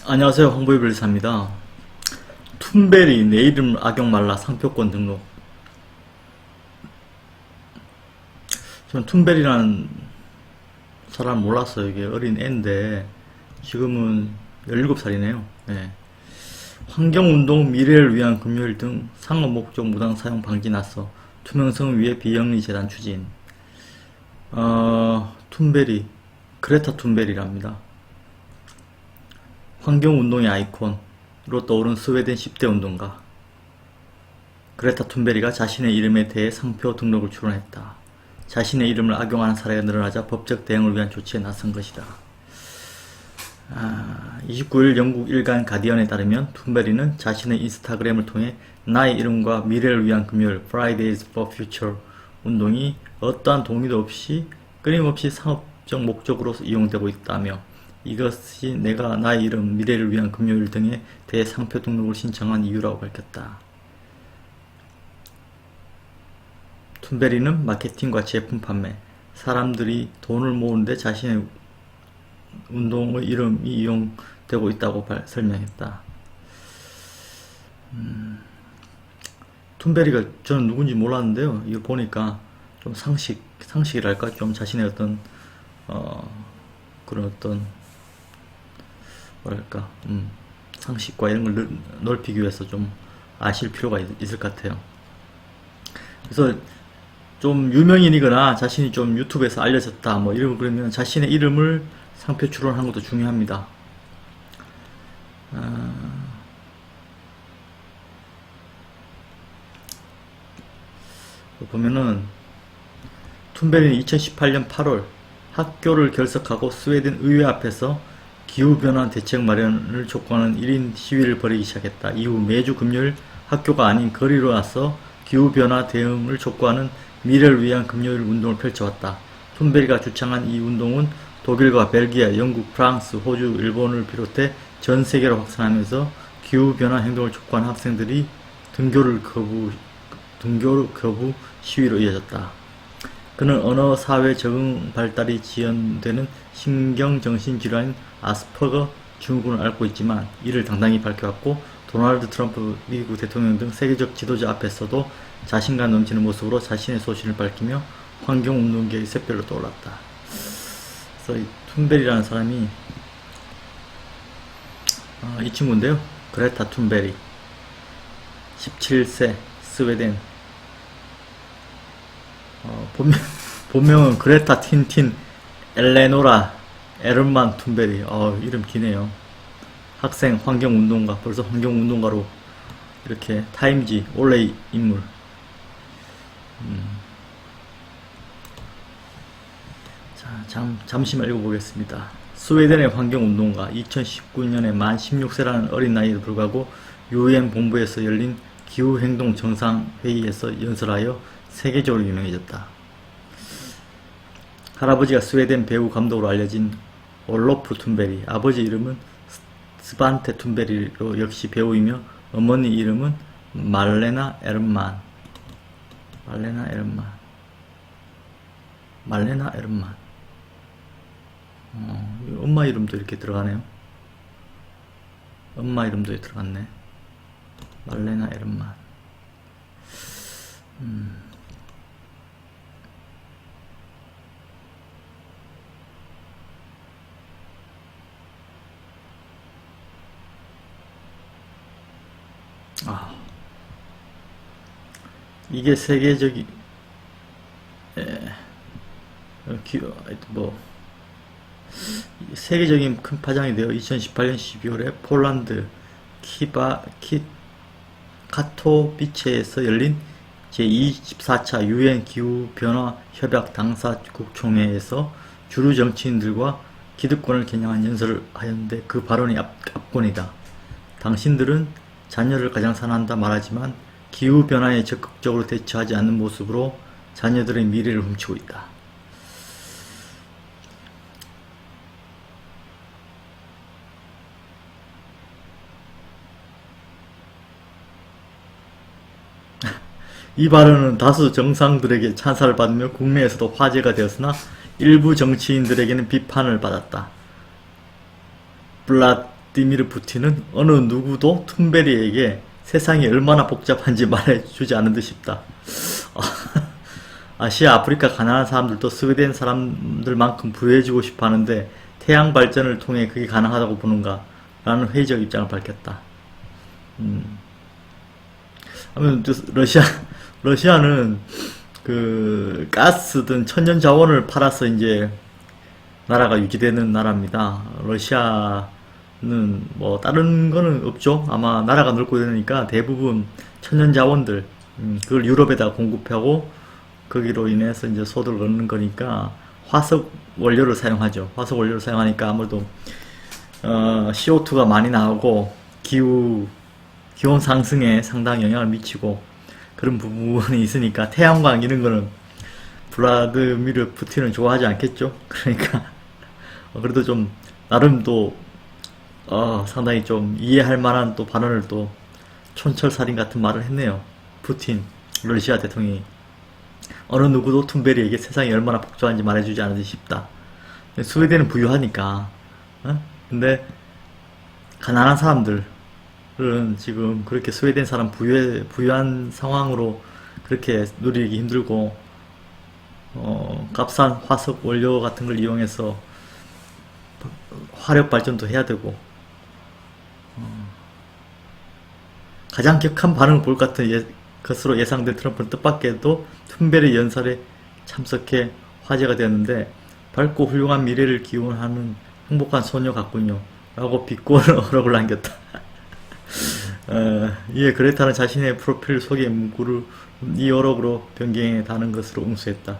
안녕하세요. 홍보의 별사입니다. 툰베리 내 이름 악역 말라 상표권 등록. 저는 툰베리라는 사람 몰랐어요. 이게 어린 애인데 지금은 17살이네요. 네. 환경운동 미래를 위한 금요일 등 상업 목적 무단 사용 방지 났어. 투명성을 위해 비영리 재단 추진. 툰베리 그레타 툰베리랍니다. 환경운동의 아이콘으로 떠오른 스웨덴 10대 운동가 그레타 툰베리가 자신의 이름에 대해 상표 등록을 추론했다. 자신의 이름을 악용하는 사례가 늘어나자 법적 대응을 위한 조치에 나선 것이다. 29일 영국 일간 가디언에 따르면 툰베리는 자신의 인스타그램을 통해 나의 이름과 미래를 위한 금요일 Fridays for Future 운동이 어떠한 동의도 없이 끊임없이 상업적 목적으로 이용되고 있다며 이것이 내가 나의 이름, 미래를 위한 금요일 등에 대해 상표 등록을 신청한 이유라고 밝혔다. 툰베리는 마케팅과 제품 판매, 사람들이 돈을 모으는데 자신의 운동의 이름이 이용되고 있다고 설명했다. 툰베리가 저는 누군지 몰랐는데요. 이거 보니까 좀 상식이랄까? 좀 자신의 어떤, 그런 어떤, 뭐랄까, 상식과 이런 걸 넓히기 위해서 좀 아실 필요가 있을 것 같아요. 그래서 좀 유명인이거나 자신이 좀 유튜브에서 알려졌다, 뭐 이러면 그러면 자신의 이름을 상표 출원하는 것도 중요합니다. 보면은 툰베리는 2018년 8월 학교를 결석하고 스웨덴 의회 앞에서 기후변화 대책 마련을 촉구하는 1인 시위를 벌이기 시작했다. 이후 매주 금요일 학교가 아닌 거리로 나서 기후변화 대응을 촉구하는 미래를 위한 금요일 운동을 펼쳐왔다. 툰베리가 주창한 이 운동은 독일과 벨기에, 영국, 프랑스, 호주, 일본을 비롯해 전 세계로 확산하면서 기후변화 행동을 촉구하는 학생들이 등교를 거부 시위로 이어졌다. 그는 언어 사회 적응 발달이 지연되는 신경정신질환인 아스퍼거 증후군을 앓고 있지만 이를 당당히 밝혀왔고 도널드 트럼프 미국 대통령 등 세계적 지도자 앞에서도 자신감 넘치는 모습으로 자신의 소신을 밝히며 환경운동계의 샛별로 떠올랐다. 그래서 이 툰베리라는 사람이 이 친구인데요. 그레타 툰베리 17세 스웨덴 본명은 그레타 틴틴 엘레노라 에르만 툰베리. 이름 기네요. 학생, 환경운동가, 벌써 환경운동가로 이렇게 타임지 올레 인물. 자, 잠시만 읽어보겠습니다. 스웨덴의 환경운동가, 2019년에 만 16세라는 어린 나이에도 불구하고 UN 본부에서 열린 기후행동 정상회의에서 연설하여 세계적으로 유명해졌다. 할아버지가 스웨덴 배우 감독으로 알려진 올로프 툰베리, 아버지 이름은 스반테 툰베리로 역시 배우이며 어머니 이름은 말레나 에른만. 엄마 이름도 이렇게 들어가네요. 엄마 이름도 들어갔네. 말레나 에른만. 이게 세계적인 세계적인 큰 파장이 되어 2018년 12월에 폴란드 카토비체에서 열린 제24차 UN 기후변화 협약 당사국 총회에서 주류 정치인들과 기득권을 겨냥한 연설을 하였는데 그 발언이 압권이다. 당신들은 자녀를 가장 사랑한다 말하지만 기후변화에 적극적으로 대처하지 않는 모습으로 자녀들의 미래를 훔치고 있다. 이 발언은 다수 정상들에게 찬사를 받으며 국내에서도 화제가 되었으나 일부 정치인들에게는 비판을 받았다. 블라디미르 푸틴은 어느 누구도 툰베리에게 세상이 얼마나 복잡한지 말해주지 않은 듯 싶다. 아시아, 아프리카 가난한 사람들도 스웨덴 사람들만큼 부유해지고 싶어 하는데 태양 발전을 통해 그게 가능하다고 보는가? 라는 회의적 입장을 밝혔다. 아무튼 러시아는 그 가스든 천연 자원을 팔아서 이제 나라가 유지되는 나라입니다. 러시아는 뭐 다른 거는 없죠. 아마 나라가 넓고 되니까 대부분 천연 자원들 그걸 유럽에다 공급하고 거기로 인해서 이제 소득을 얻는 거니까 화석 원료를 사용하죠. 화석 원료를 사용하니까 아무래도 CO2가 많이 나오고 기온 상승에 상당히 영향을 미치고 그런 부분이 있으니까 태양광 이런 거는 블라드미르 푸틴은 좋아하지 않겠죠. 그러니까 그래도 좀 나름 또 상당히 좀 이해할 만한 또 발언을 또 촌철살인 같은 말을 했네요. 푸틴 러시아 대통령이 어느 누구도 툰베리에게 세상이 얼마나 복잡한지 말해주지 않으지 싶다. 스웨덴은 부유하니까 근데 가난한 사람들은 지금 그렇게 스웨덴 사람 부유한 상황으로 그렇게 누리기 힘들고 값싼 화석 원료 같은 걸 이용해서 화력 발전도 해야 되고 가장 격한 반응을 볼 것 같은 것으로 예상된 트럼프는 뜻밖에도 툰베리 연설에 참석해 화제가 되었는데 밝고 훌륭한 미래를 기원하는 행복한 소녀 같군요 라고 비꼬는 어록을 남겼다. 이에 그레타는 자신의 프로필 소개 문구를 이 어록으로 변경해 다는 것으로 응수했다.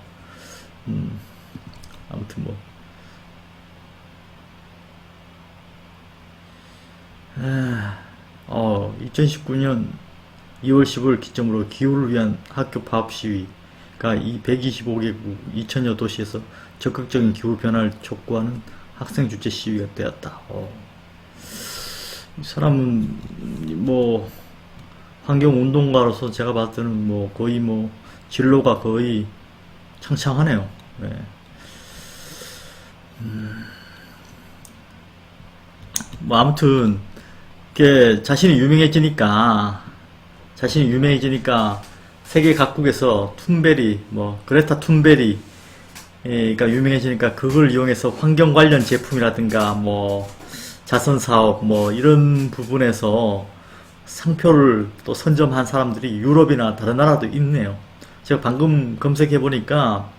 아무튼 뭐 2019년 2월 15일 기점으로 기후를 위한 학교 파업 시위가 125개국 2000여 도시에서 적극적인 기후 변화를 촉구하는 학생 주최 시위가 되었다. 이 사람은 뭐 환경 운동가로서 제가 봤을 때는 뭐 거의 뭐 진로가 거의 창창하네요. 네. 뭐 아무튼 자신이 유명해지니까 세계 각국에서 툰베리 뭐 그레타 툰베리가 유명해지니까 그걸 이용해서 환경 관련 제품이라든가 뭐 자선 사업 뭐 이런 부분에서 상표를 또 선점한 사람들이 유럽이나 다른 나라도 있네요. 제가 방금 검색해 보니까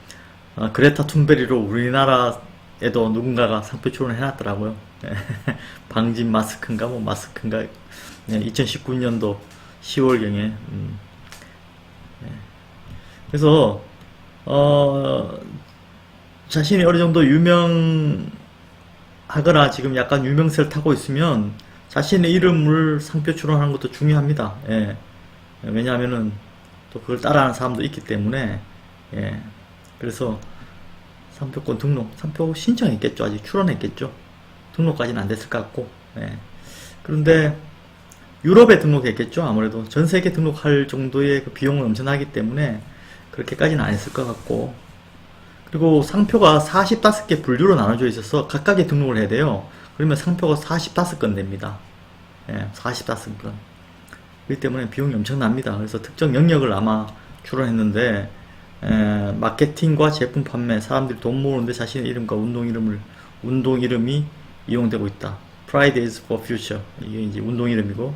그레타 툰베리로 우리나라에도 누군가가 상표 출원을 해놨더라고요. 방진 마스크인가 뭐 마스크인가 2019년도 10월경에 그래서 자신이 어느 정도 유명하거나 지금 약간 유명세를 타고 있으면 자신의 이름을 상표 출원하는 것도 중요합니다. 왜냐하면은 또 그걸 따라하는 사람도 있기 때문에 그래서 상표권 등록, 상표 신청했겠죠. 아직 출원했겠죠. 등록까지는 안 됐을 것 같고 그런데 유럽에 등록했겠죠. 아무래도 전세계 등록할 정도의 그 비용은 엄청나기 때문에 그렇게까지는 안 했을 것 같고 그리고 상표가 45개 분류로 나눠져 있어서 각각의 등록을 해야 돼요. 그러면 상표가 45건 됩니다. 45건. 그렇기 때문에 비용이 엄청납니다. 그래서 특정 영역을 아마 출원했는데 마케팅과 제품 판매, 사람들이 돈 모으는데 자신의 이름과 운동 이름이 이용되고 있다. Fridays for Future 이게 이제 운동 이름이고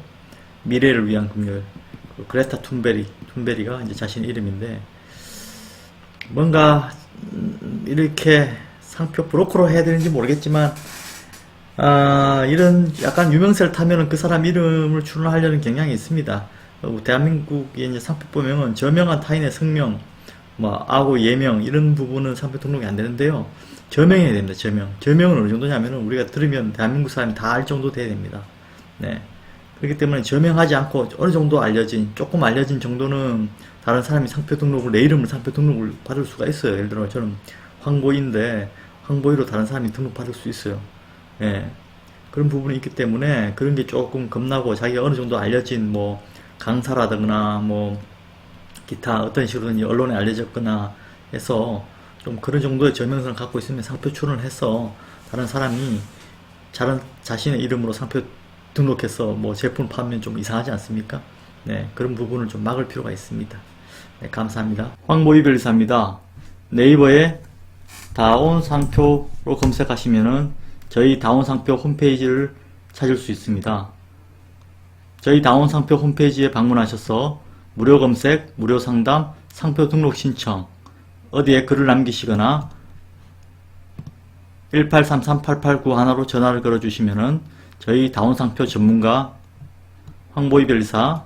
미래를 위한 금요일. 그레타 툰베리가 이제 자신 이름인데 뭔가 이렇게 상표 브로커로 해야 되는지 모르겠지만 이런 약간 유명세를 타면은 그 사람 이름을 출원하려는 경향이 있습니다. 대한민국의 이제 상표 보면은 저명한 타인의 성명, 뭐 아고 예명 이런 부분은 상표 등록이 안 되는데요. 저명해야 됩니다. 저명은 어느 정도냐면은 우리가 들으면 대한민국 사람이 다 알 정도 돼야 됩니다. 그렇기 때문에 저명하지 않고 어느 정도 조금 알려진 정도는 다른 사람이 내 이름을 상표 등록을 받을 수가 있어요. 예를 들어 저는 황보이인데 황보이로 다른 사람이 등록받을 수 있어요. 그런 부분이 있기 때문에 그런 게 조금 겁나고 자기가 어느 정도 알려진 뭐 강사라든가 뭐 기타 어떤 식으로든지 언론에 알려졌거나 해서 좀 그런 정도의 저명성을 갖고 있으면 상표 출원을 해서 다른 사람이 자신의 이름으로 상표 등록해서 뭐 제품 팔면 좀 이상하지 않습니까? 네, 그런 부분을 좀 막을 필요가 있습니다. 네, 감사합니다. 황보희 변리사입니다. 네이버에 다운 상표로 검색하시면은 저희 다운 상표 홈페이지를 찾을 수 있습니다. 저희 다운 상표 홈페이지에 방문하셔서 무료 검색, 무료 상담, 상표 등록 신청 어디에 글을 남기시거나 1833-8891로 전화를 걸어주시면은 저희 다운 상표 전문가 황보희 변리사,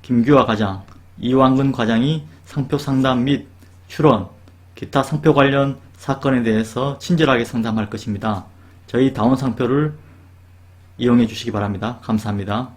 김규화 과장, 이완근 과장이 상표 상담 및 출원, 기타 상표 관련 사건에 대해서 친절하게 상담할 것입니다. 저희 다운 상표를 이용해 주시기 바랍니다. 감사합니다.